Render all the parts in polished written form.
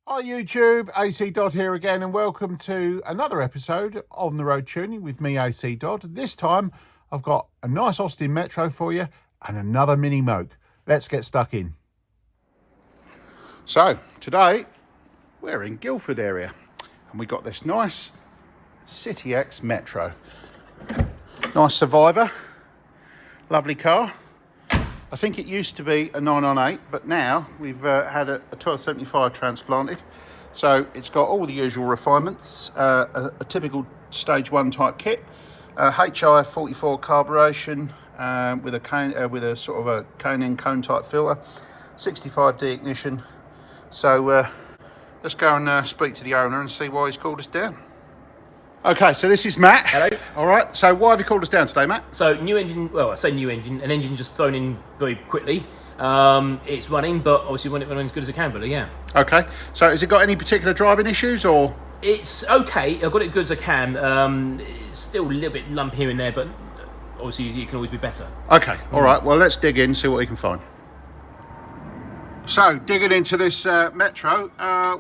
Hi YouTube, ACDodd here again, and welcome to another episode on the road tuning with me, ACDodd. This time I've got a nice Austin Metro for you and another mini Moke. Let's get stuck in. So today we're in Guilford area and we got this nice City X Metro. Nice Survivor, lovely car. I think it used to be a 998, but now we've had a 1275 transplanted. So it's got all the usual refinements, a typical stage 1 type kit, HI 44 carburation with a sort of a cone type filter, 65D ignition. So let's go and speak to the owner and see why he's called us down. Okay, so this is Matt. Hello. All right, so why have you called us down today, Matt? So new engine, well I say new engine, an engine just thrown in very quickly. It's running, but obviously want it running as good as it can, but yeah. Okay, so has it got any particular driving issues or? It's okay, I've got it good as I can. It's still a little bit lumpy here and there, but obviously it can always be better. Okay, all right, well let's dig in, see what we can find. So digging into this Metro,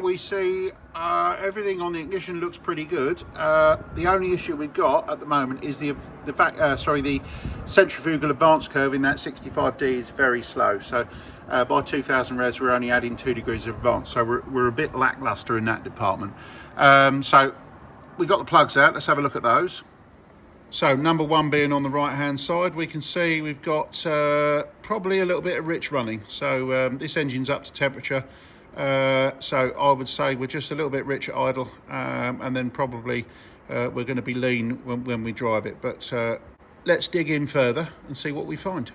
we see everything on the ignition looks pretty good. The only issue we've got at the moment is the centrifugal advance curve in that 65D is very slow. So by 2000 revs we're only adding 2 degrees of advance, so we're a bit lackluster in that department. So we've got the plugs out, let's have a look at those. So number one being on the right hand side, we can see we've got probably a little bit of rich running. So this engine's up to temperature. So I would say we're just a little bit rich at idle, and then probably we're going to be lean when we drive it. But let's dig in further and see what we find.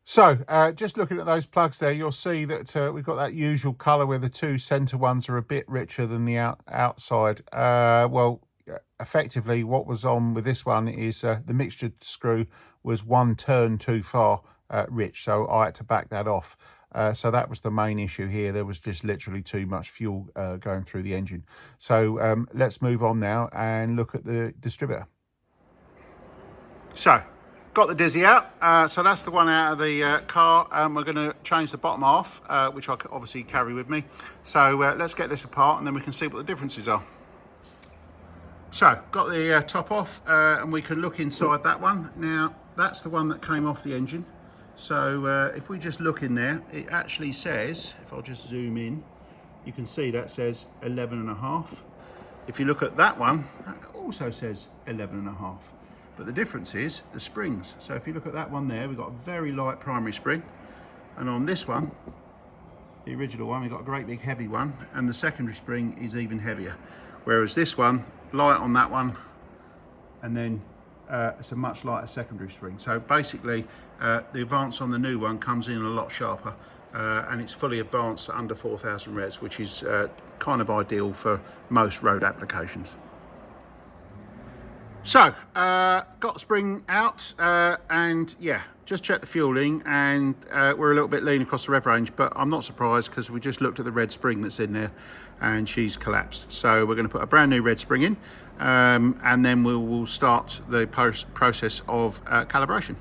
So just looking at those plugs there, you'll see that we've got that usual colour where the two centre ones are a bit richer than the outside. Effectively what was on with this one is the mixture screw was one turn too far rich, so I had to back that off. So that was the main issue here. There was just literally too much fuel going through the engine. So let's move on now and look at the distributor. So got the Dizzy out, so that's the one out of the car, and we're going to change the bottom half, which I obviously carry with me. So let's get this apart and then we can see what the differences are. So got the top off, and we can look inside that one. Now that's the one that came off the engine. So if we just look in there, it actually says, if I'll just zoom in, you can see that says 11.5. If you look at that one, that also says 11.5. But the difference is the springs. So if you look at that one there, we've got a very light primary spring, and on this one, the original one, we've got a great big heavy one, and the secondary spring is even heavier. Whereas this one, light on that one, and then it's a much lighter secondary spring. So basically the advance on the new one comes in a lot sharper, and it's fully advanced at under 4000 revs, which is kind of ideal for most road applications. So got the spring out, and yeah, just checked the fueling, and we're a little bit lean across the rev range, but I'm not surprised because we just looked at the red spring that's in there and she's collapsed. So we're going to put a brand new red spring in, and then we'll start the process of calibration.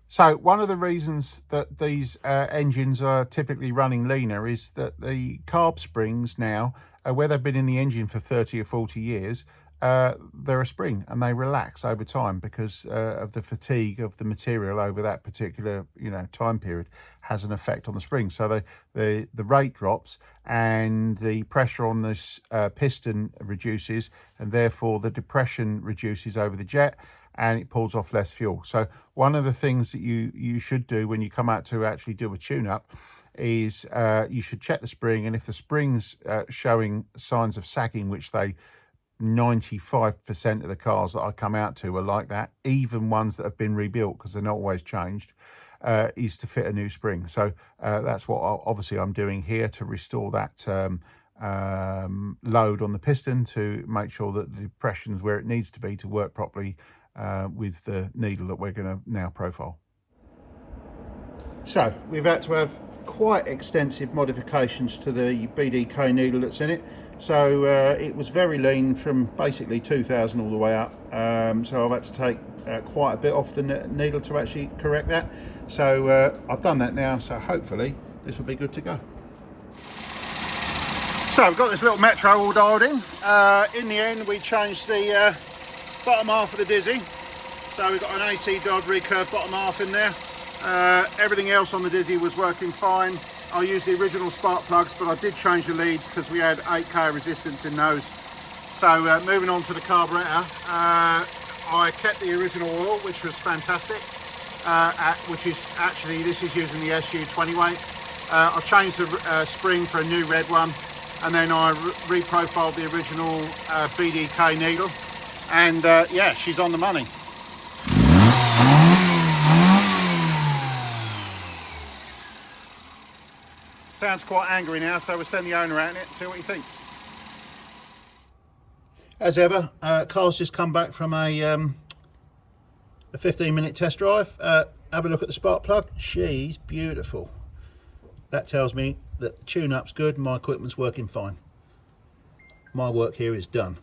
So one of the reasons that these engines are typically running leaner is that the carb springs now, where they've been in the engine for 30 or 40 years, they're a spring and they relax over time because of the fatigue of the material over that particular time period has an effect on the spring. So the rate drops and the pressure on this piston reduces, and therefore the depression reduces over the jet and it pulls off less fuel. So one of the things that you should do when you come out to actually do a tune-up is you should check the spring, and if the spring's showing signs of sagging, which 95% of the cars that I come out to are like that, even ones that have been rebuilt because they're not always changed, is to fit a new spring. So that's what obviously I'm doing here to restore that load on the piston to make sure that the depression's where it needs to be to work properly with the needle that we're going to now profile. So we've had to have quite extensive modifications to the BDK needle that's in it. So it was very lean from basically 2000 all the way up. So I've had to take quite a bit off the needle to actually correct that. So I've done that now, so hopefully this will be good to go. So we've got this little Metro all dialed in. In the end, we changed the bottom half of the Dizzy. So we've got an ACDodd recurve bottom half in there. Everything else on the Dizzy was working fine. I used the original spark plugs, but I did change the leads because we had 8k resistance in those. So moving on to the carburetor, I kept the original oil, which was fantastic. Which is actually, this is using the SU20 weight. I changed the spring for a new red one, and then I reprofiled the original BDK needle, and yeah, she's on the money. Sounds quite angry now, so we'll send the owner out in it and see what he thinks. As ever, Carl's just come back from a 15-minute test drive. Have a look at the spark plug. She's beautiful. That tells me that the tune-up's good and my equipment's working fine. My work here is done.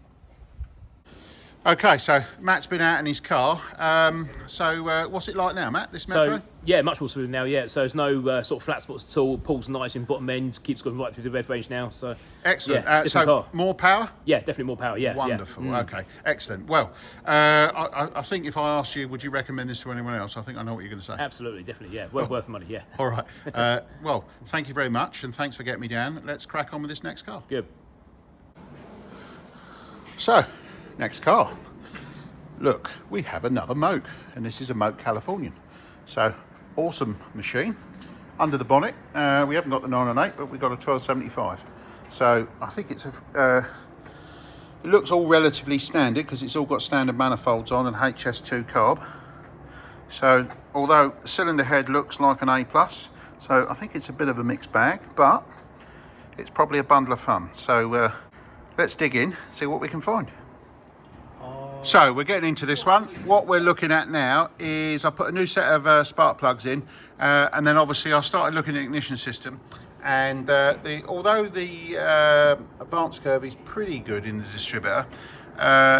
Okay, so Matt's been out in his car. What's it like now, Matt, this Metro? So, yeah, much more smooth now, yeah. So there's no sort of flat spots at all. Pulls nice in bottom end, keeps going right through the rev range now. So excellent. Yeah, so car. More power? Yeah, definitely more power, yeah. Wonderful, yeah. Okay, excellent. Well, I think if I asked you, would you recommend this to anyone else? I think I know what you're going to say. Absolutely, definitely, yeah. Worth the money, yeah. All right. Well, thank you very much, and thanks for getting me down. Let's crack on with this next car. Good. So, next car. Look, we have another Moke, and this is a Moke Californian. So, awesome machine. Under the bonnet, we haven't got the 998, but we've got a 1275. So, I think it's it looks all relatively standard because it's all got standard manifolds on and HS2 carb. So, although the cylinder head looks like an A+, so I think it's a bit of a mixed bag, but it's probably a bundle of fun. So, let's dig in, see what we can find. So we're getting into this one. What we're looking at now is I put a new set of spark plugs in, and then obviously I started looking at the ignition system, and although the advance curve is pretty good in the distributor,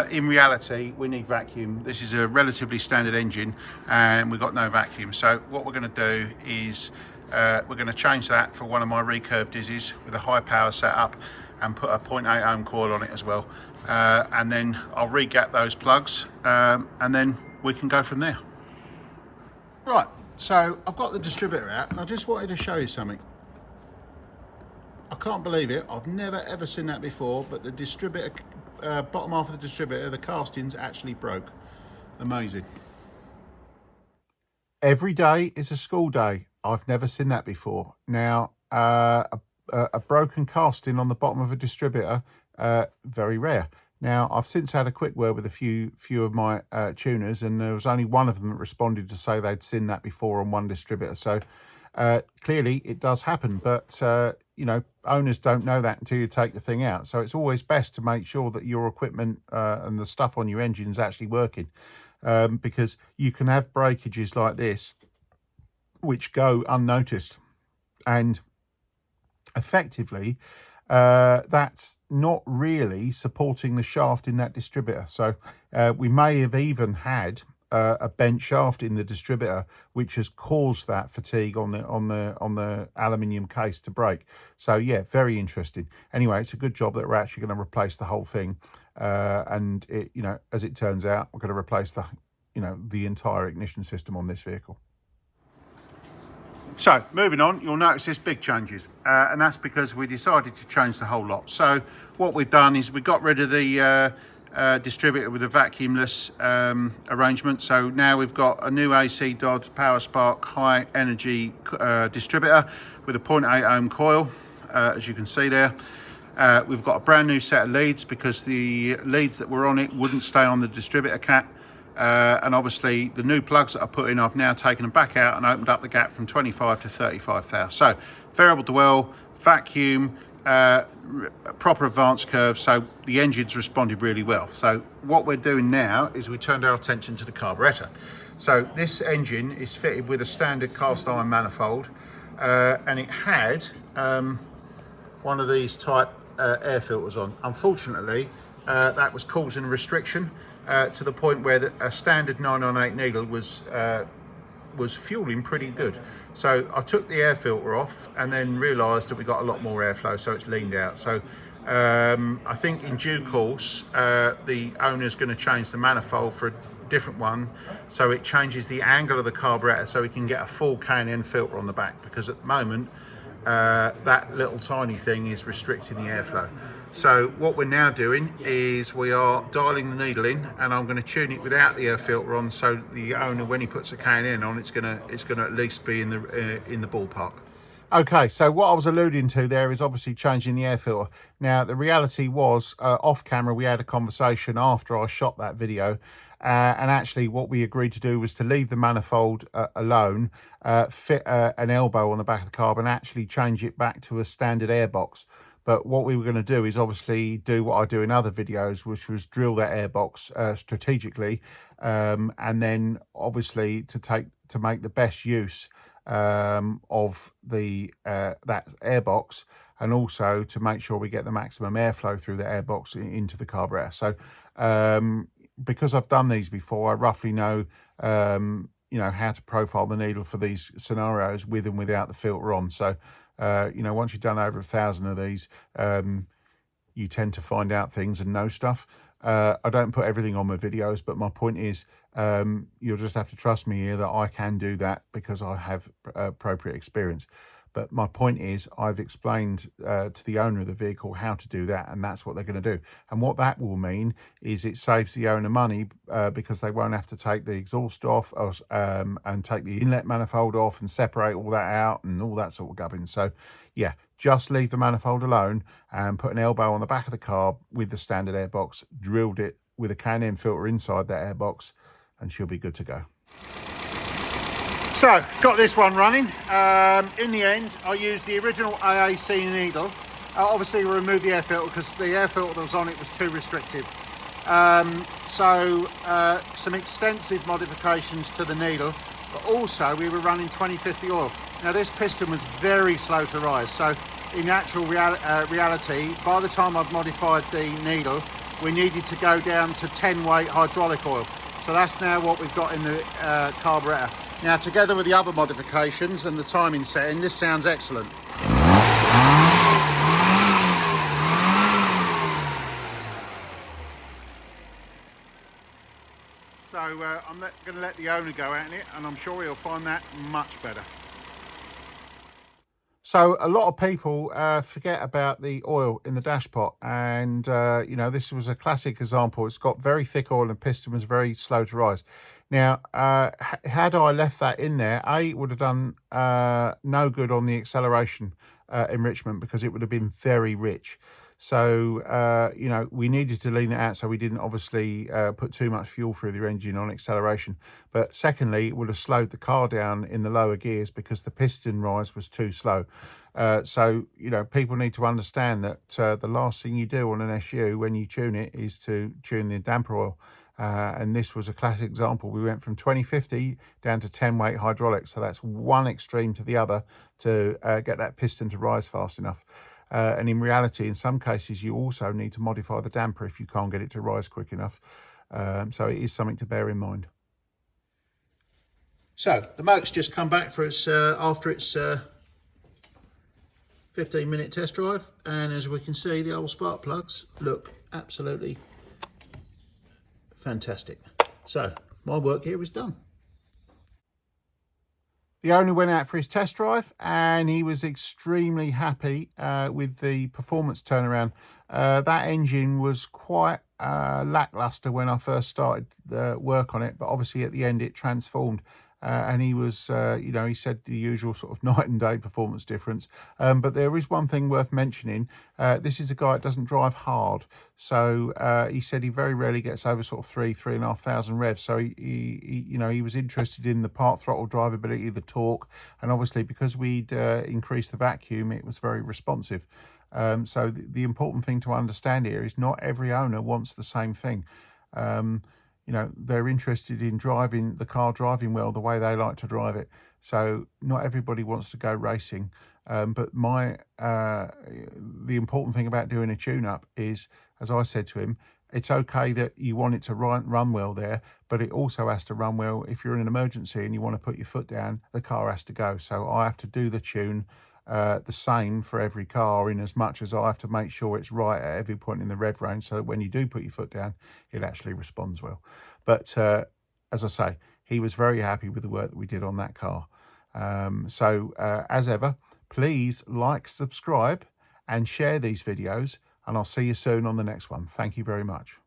in reality we need vacuum. This is a relatively standard engine and we've got no vacuum. So what we're going to do is we're going to change that for one of my recurve Dizzies with a high power setup and put a 0.8 ohm coil on it as well. And then I'll re-gap those plugs and then we can go from there. Right, so I've got the distributor out and I just wanted to show you something. I can't believe it, I've never ever seen that before, but the distributor, bottom half of the distributor, the castings actually broke. Amazing. Every day is a school day. I've never seen that before. Now, a broken casting on the bottom of a distributor, very rare. Now, I've since had a quick word with a few of my tuners, and there was only one of them that responded to say they'd seen that before on one distributor. So clearly it does happen, but you know, owners don't know that until you take the thing out. So it's always best to make sure that your equipment and the stuff on your engine is actually working, because you can have breakages like this which go unnoticed, and effectively that's not really supporting the shaft in that distributor. So we may have even had a bent shaft in the distributor, which has caused that fatigue on the aluminium case to break. So yeah, very interesting. Anyway, it's a good job that we're actually going to replace the whole thing, and it, you know, as it turns out, we're going to replace the entire ignition system on this vehicle. So moving on, you'll notice there's big changes, and that's because we decided to change the whole lot. So what we've done is we got rid of the distributor with a vacuumless arrangement. So now we've got a new ACDodd Power Spark high energy distributor with a 0.8 ohm coil, as you can see there. We've got a brand new set of leads because the leads that were on it wouldn't stay on the distributor cap. And obviously the new plugs that I put in, I've now taken them back out and opened up the gap from 25 to 35 thou. So variable dwell, vacuum, proper advance curve, so the engine's responded really well. So what we're doing now is we turned our attention to the carburetor. So this engine is fitted with a standard cast iron manifold, and it had one of these type air filters on. Unfortunately, that was causing a restriction to the point where a standard 998 needle was was fueling pretty good. So I took the air filter off and then realised that we got a lot more airflow, so it's leaned out. So I think in due course the owner's going to change the manifold for a different one, so it changes the angle of the carburetor so we can get a full K&N filter on the back, because at the moment that little tiny thing is restricting the airflow. So what we're now doing is we are dialing the needle in, and I'm going to tune it without the air filter on, so the owner, when he puts a K&N on, it's going to at least be in the ballpark. Okay, so what I was alluding to there is obviously changing the air filter. Now, the reality was, off camera, we had a conversation after I shot that video, and actually what we agreed to do was to leave the manifold alone, fit an elbow on the back of the carb and actually change it back to a standard airbox. But what we were going to do is obviously do what I do in other videos, which was drill that airbox strategically, and then obviously to make the best use of the that airbox, and also to make sure we get the maximum airflow through the airbox into the carburetor. So because I've done these before, I roughly know you know, how to profile the needle for these scenarios with and without the filter on. So you know, once you've done over 1,000 of these, you tend to find out things and know stuff. I don't put everything on my videos, but my point is, you'll just have to trust me here that I can do that because I have appropriate experience. But my point is, I've explained to the owner of the vehicle how to do that, and that's what they're going to do. And what that will mean is it saves the owner money because they won't have to take the exhaust off and take the inlet manifold off and separate all that out and all that sort of gubbins. So yeah, just leave the manifold alone and put an elbow on the back of the carb with the standard airbox, drilled it with a K&N filter inside that airbox, and she'll be good to go. So, got this one running. In the end, I used the original AAC needle. Obviously, we removed the air filter because the air filter that was on it was too restrictive. Some extensive modifications to the needle, but also we were running 2050 oil. Now, this piston was very slow to rise, so in actual reality, by the time I've modified the needle, we needed to go down to 10 weight hydraulic oil. So that's now what we've got in the carburetor. Now, together with the other modifications and the timing setting, this sounds excellent. So I'm going to let the owner go at it, and I'm sure he'll find that much better. So a lot of people forget about the oil in the dashpot, and you know, this was a classic example. It's got very thick oil and piston was very slow to rise. Now, had I left that in there, it would have done no good on the acceleration enrichment because it would have been very rich. So, you know, we needed to lean it out so we didn't obviously put too much fuel through the engine on acceleration. But secondly, it would have slowed the car down in the lower gears because the piston rise was too slow. So, you know, people need to understand that the last thing you do on an SU when you tune it is to tune the damper oil. And this was a classic example. We went from 2050 down to 10 weight hydraulic. So that's one extreme to the other to get that piston to rise fast enough. And in reality, in some cases, you also need to modify the damper if you can't get it to rise quick enough. So it is something to bear in mind. So the Moke's just come back for its after its 15-minute test drive, and as we can see, the old spark plugs look absolutely fantastic. So my work here is done. The owner went out for his test drive and he was extremely happy with the performance turnaround. That engine was quite lackluster when I first started work on it, but obviously at the end it transformed. And he was, you know, he said the usual sort of night and day performance difference. But there is one thing worth mentioning. This is a guy that doesn't drive hard. So he said he very rarely gets over sort of 3,500 revs. So he you know, he was interested in the part throttle drivability, the torque. And obviously because we'd increased the vacuum, it was very responsive. So the important thing to understand here is not every owner wants the same thing. You know, they're interested in driving the car driving well the way they like to drive it. So not everybody wants to go racing. But the important thing about doing a tune-up is, as I said to him, It's okay that you want it to run well there, but it also has to run well if you're in an emergency and you want to put your foot down, the car has to go. So I have to do the tune the same for every car, in as much as I have to make sure it's right at every point in the rev range, so that when you do put your foot down, it actually responds well. But as I say, he was very happy with the work that we did on that car. As ever, please like, subscribe and share these videos, and I'll see you soon on the next one. Thank you very much.